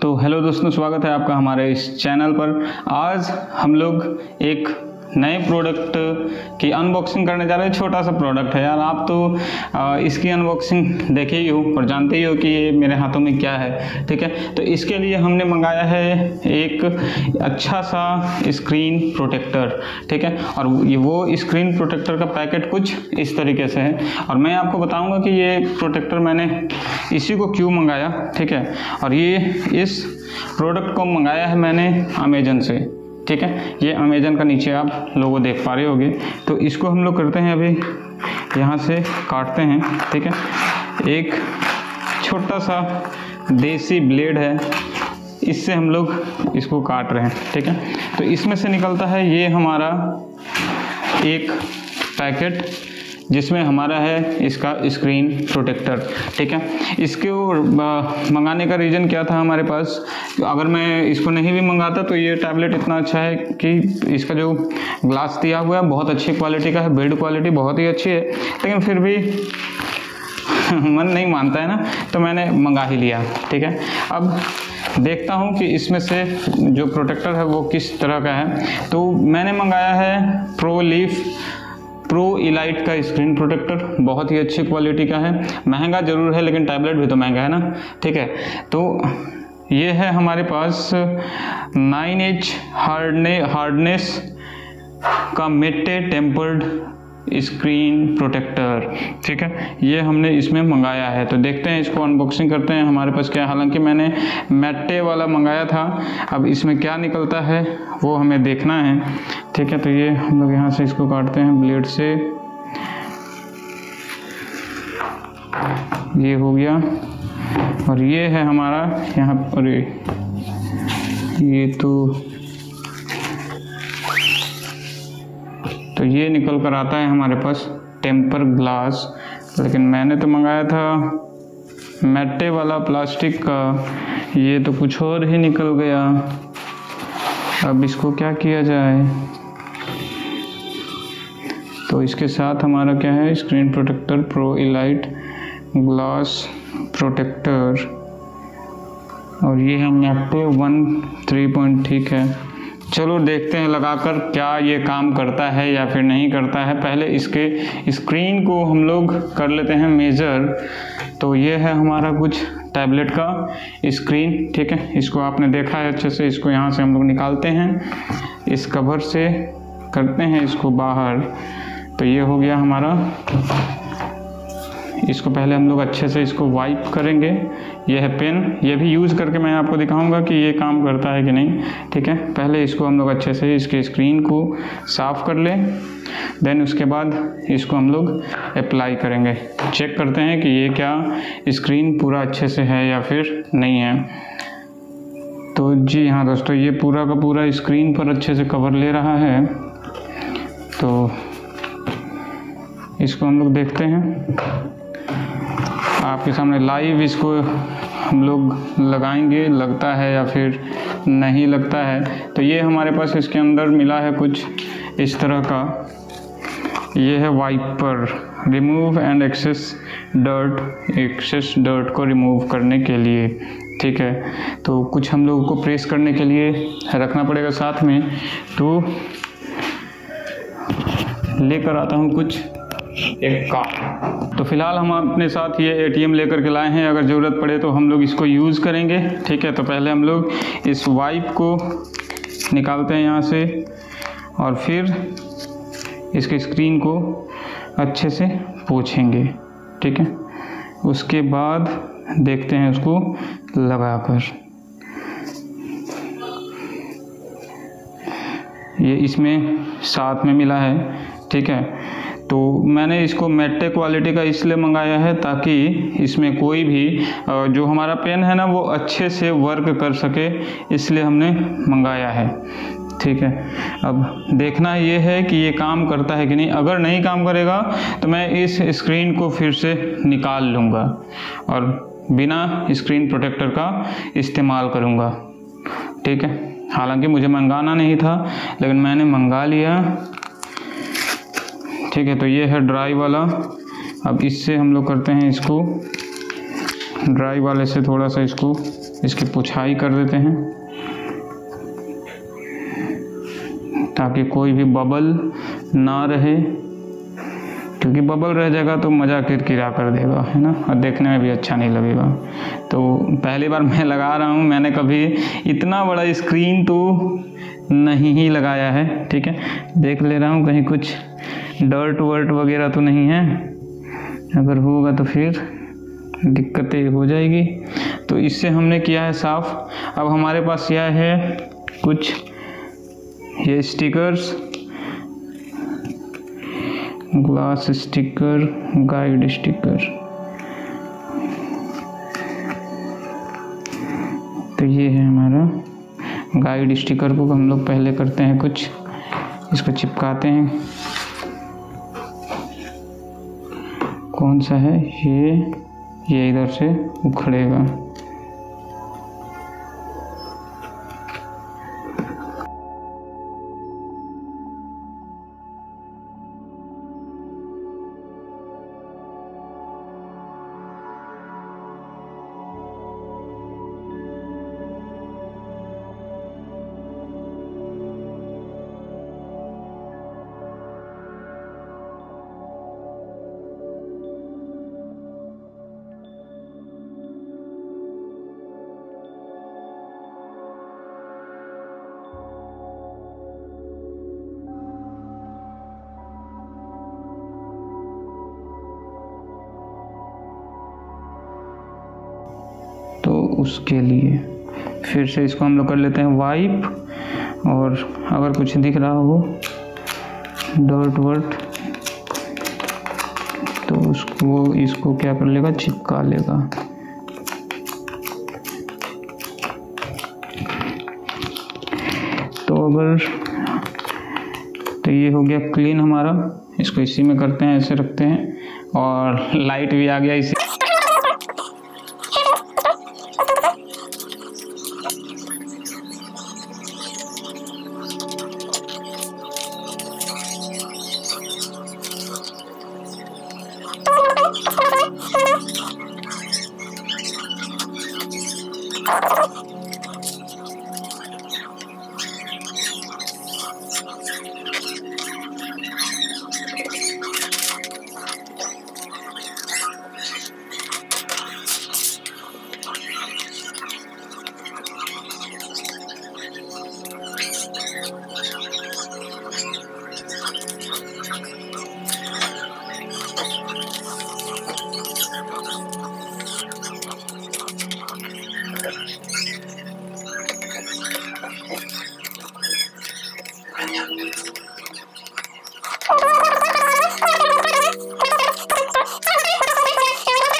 तो हेलो दोस्तों, स्वागत है आपका हमारे इस चैनल पर। आज हम लोग एक नए प्रोडक्ट की अनबॉक्सिंग करने जा रहे हैं। छोटा सा प्रोडक्ट है यार, आप तो इसकी अनबॉक्सिंग देखे ही हो और जानते ही हो कि ये मेरे हाथों में क्या है। ठीक है, तो इसके लिए हमने मंगाया है एक अच्छा सा स्क्रीन प्रोटेक्टर। ठीक है, और वो स्क्रीन प्रोटेक्टर का पैकेट कुछ इस तरीके से है और मैं आपको बताऊंगा कि ये प्रोटेक्टर मैंने इसी को क्यों मंगाया। ठीक है, और ये इस प्रोडक्ट को मंगाया है मैंने अमेजन से। ठीक है, ये अमेजन का नीचे आप लोगो देख पा रहे होगे। तो इसको हम लोग करते हैं, अभी यहाँ से काटते हैं। ठीक है, एक छोटा सा देसी ब्लेड है, इससे हम लोग इसको काट रहे हैं। ठीक है, तो इसमें से निकलता है ये हमारा एक पैकेट जिसमें हमारा है इसका स्क्रीन प्रोटेक्टर। ठीक है, इसको मंगाने का रीज़न क्या था हमारे पास, अगर मैं इसको नहीं भी मंगाता तो ये टैबलेट इतना अच्छा है कि इसका जो ग्लास दिया हुआ है बहुत अच्छी क्वालिटी का है, बिल्ड क्वालिटी बहुत ही अच्छी है, लेकिन फिर भी मन नहीं मानता है ना, तो मैंने मंगा ही लिया। ठीक है, अब देखता हूँ कि इसमें से जो प्रोटेक्टर है वो किस तरह का है। तो मैंने मंगाया है प्रो इलाइट का स्क्रीन प्रोटेक्टर, बहुत ही अच्छी क्वालिटी का है। महंगा ज़रूर है लेकिन टैबलेट भी तो महंगा है ना। ठीक है, तो ये है हमारे पास 9H हार्डनेस का मेटे टेम्पर्ड स्क्रीन प्रोटेक्टर। ठीक है, ये हमने इसमें मंगाया है। तो देखते हैं, इसको अनबॉक्सिंग करते हैं हमारे पास क्या है। हालांकि मैंने मेटे वाला मंगाया था, अब इसमें क्या निकलता है वो हमें देखना है। ठीक है, तो ये हम लोग यहाँ से इसको काटते हैं ब्लेड से। ये हो गया और ये है हमारा यहाँ पर, ये तो ये निकल कर आता है हमारे पास टेम्पर ग्लास, लेकिन मैंने तो मंगाया था मेटे वाला प्लास्टिक का, ये तो कुछ और ही निकल गया। अब इसको क्या किया जाए, तो इसके साथ हमारा क्या है, screen protector pro elite glass protector, और ये है मेटे 1 3 ठीक है। चलो देखते हैं लगाकर क्या ये काम करता है या फिर नहीं करता है। पहले इसके स्क्रीन को हम लोग कर लेते हैं मेज़र। तो ये है हमारा कुछ टैबलेट का स्क्रीन। ठीक है, इसको आपने देखा है अच्छे से। इसको यहाँ से हम लोग निकालते हैं, इस कवर से करते हैं इसको बाहर। तो ये हो गया हमारा। इसको पहले हम लोग अच्छे से इसको वाइप करेंगे। ये है पेन, ये भी यूज़ करके मैं आपको दिखाऊंगा कि ये काम करता है कि नहीं। ठीक है, पहले इसको हम लोग अच्छे से इसके स्क्रीन को साफ़ कर लें, देन उसके बाद इसको हम लोग अप्लाई करेंगे। चेक करते हैं कि ये क्या स्क्रीन पूरा अच्छे से है या फिर नहीं है। तो जी हाँ दोस्तों, ये पूरा का पूरा स्क्रीन पर अच्छे से कवर ले रहा है। तो इसको हम लोग देखते हैं आपके सामने लाइव, इसको हम लोग लगाएंगे, लगता है या फिर नहीं लगता है। तो ये हमारे पास इसके अंदर मिला है कुछ इस तरह का, ये है wiper, remove and excess dirt को रिमूव करने के लिए। ठीक है, तो कुछ हम लोगों को प्रेस करने के लिए रखना पड़ेगा साथ में। तो लेकर आता हूँ कुछ एक का। तो फिलहाल हम अपने साथ ये ATM लेकर के लाए हैं, अगर ज़रूरत पड़े तो हम लोग इसको यूज़ करेंगे। ठीक है, तो पहले हम लोग इस वाइप को निकालते हैं यहाँ से और फिर इसके स्क्रीन को अच्छे से पोंछेंगे। ठीक है, उसके बाद देखते हैं उसको लगाकर। ये इसमें साथ में मिला है। ठीक है, तो मैंने इसको मेटे क्वालिटी का इसलिए मंगाया है ताकि इसमें कोई भी जो हमारा पेन है ना वो अच्छे से वर्क कर सके, इसलिए हमने मंगाया है। ठीक है, अब देखना ये है कि ये काम करता है कि नहीं। अगर नहीं काम करेगा तो मैं इस स्क्रीन को फिर से निकाल लूँगा और बिना स्क्रीन प्रोटेक्टर का इस्तेमाल करूँगा। ठीक है, हालांकि मुझे मंगाना नहीं था लेकिन मैंने मंगा लिया। ठीक है, तो ये है ड्राई वाला। अब इससे हम लोग करते हैं इसको, ड्राई वाले से थोड़ा सा इसको इसकी पुछाई कर देते हैं ताकि कोई भी बबल ना रहे, क्योंकि बबल रह जाएगा तो मज़ा किरकिरा कर देगा, है ना, और देखने में भी अच्छा नहीं लगेगा। तो पहली बार मैं लगा रहा हूँ, मैंने कभी इतना बड़ा स्क्रीन तो नहीं ही लगाया है। ठीक है, देख ले रहा हूँ कहीं कुछ डर्ट वर्ट वगैरह तो नहीं है, अगर होगा तो फिर दिक्कतें हो जाएगी। तो इससे हमने किया है साफ़। अब हमारे पास यह है कुछ ये stickers, glass sticker, guide sticker. तो ये है हमारा गाइड स्टिकर को हम लोग पहले करते हैं कुछ, इसको चिपकाते हैं। कौन सा है ये इधर से उखड़ेगा। तो उसके लिए फिर से इसको हम लोग कर लेते हैं वाइप, और अगर कुछ दिख रहा हो डॉट वर्ट तो उसको इसको क्या कर लेगा, चिपका लेगा। तो ये हो गया क्लीन हमारा। इसको इसी में करते हैं, ऐसे रखते हैं, और लाइट भी आ गया इसी।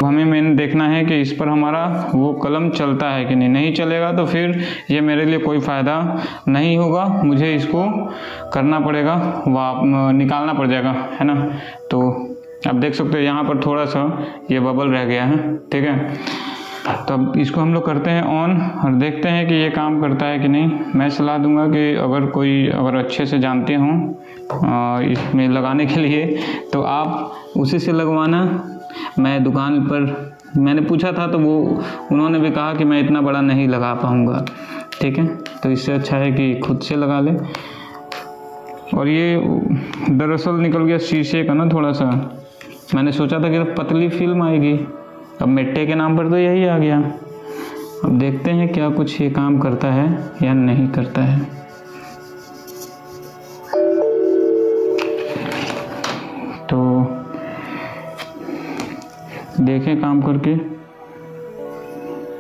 हमें मैंने देखना है कि इस पर हमारा वो कलम चलता है कि नहीं। नहीं चलेगा तो फिर ये मेरे लिए कोई फ़ायदा नहीं होगा, मुझे इसको करना पड़ेगा, निकालना पड़ जाएगा, है ना। तो आप देख सकते हो यहाँ पर थोड़ा सा ये बबल रह गया है। ठीक है, तो अब इसको हम लोग करते हैं ऑन और देखते हैं कि ये काम करता है कि नहीं। मैं सलाह दूंगा कि अगर अच्छे से जानते हों इसमें लगाने के लिए तो आप उसी से लगवाना। मैं दुकान पर मैंने पूछा था तो उन्होंने भी कहा कि मैं इतना बड़ा नहीं लगा पाऊँगा। ठीक है, तो इससे अच्छा है कि खुद से लगा ले। और ये दरअसल निकल गया शीशे का ना थोड़ा सा, मैंने सोचा था कि पतली फिल्म आएगी, अब मिट्टी के नाम पर तो यही आ गया। अब देखते हैं क्या कुछ ये काम करता है या नहीं करता है। तो देखें काम करके,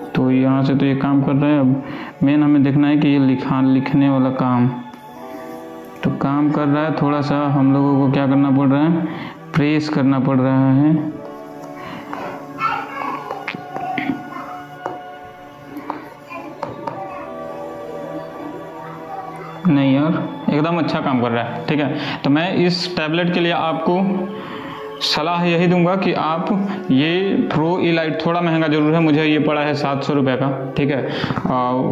तो यहाँ से तो ये काम कर रहा है। अब मेन हमें देखना है कि ये लिखने वाला काम तो काम कर रहा है। थोड़ा सा हम लोगों को क्या करना पड़ रहा है, प्रेस करना पड़ रहा है। नहीं यार, एकदम अच्छा काम कर रहा है। ठीक है, तो मैं इस टैबलेट के लिए आपको सलाह यही दूंगा कि आप ये प्रो इलाइट थोड़ा महंगा जरूर है, मुझे ये पड़ा है 700 रुपये का, ठीक है।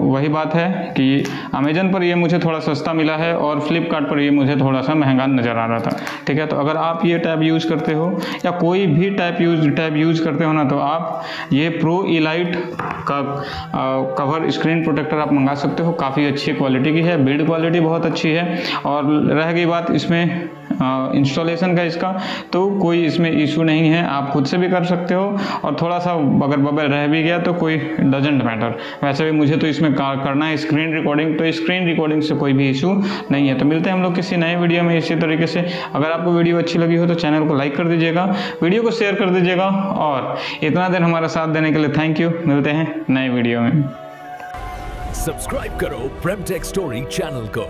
वही बात है कि अमेजन पर ये मुझे थोड़ा सस्ता मिला है और फ्लिपकार्ट पर ये मुझे थोड़ा सा महंगा नज़र आ रहा था, ठीक है। तो अगर आप ये टैब यूज़ करते हो या कोई भी टैब यूज़ करते हो ना, तो आप ये प्रो इलाइट का कवर स्क्रीन प्रोटेक्टर आप मंगा सकते हो। काफ़ी अच्छी क्वालिटी की है, बिल्ड क्वालिटी बहुत अच्छी है। और रह गई बात इसमें इंस्टॉलेशन का इसका, तो कोई इसमें इशू नहीं है, आप खुद से भी कर सकते हो। और थोड़ा सा अगर बबल रह भी गया तो कोई डजेंट मैटर। वैसे भी मुझे तो इसमें करना है स्क्रीन रिकॉर्डिंग, तो स्क्रीन रिकॉर्डिंग से कोई भी इशू नहीं है। तो मिलते हैं हम लोग किसी नए वीडियो में इसी तरीके से। अगर आपको वीडियो अच्छी लगी हो तो चैनल को लाइक कर दीजिएगा, वीडियो को शेयर कर दीजिएगा, और इतना देर हमारा साथ देने के लिए थैंक यू। मिलते हैं नए वीडियो में। सब्सक्राइब करो प्रेमटेक स्टोरी चैनल को।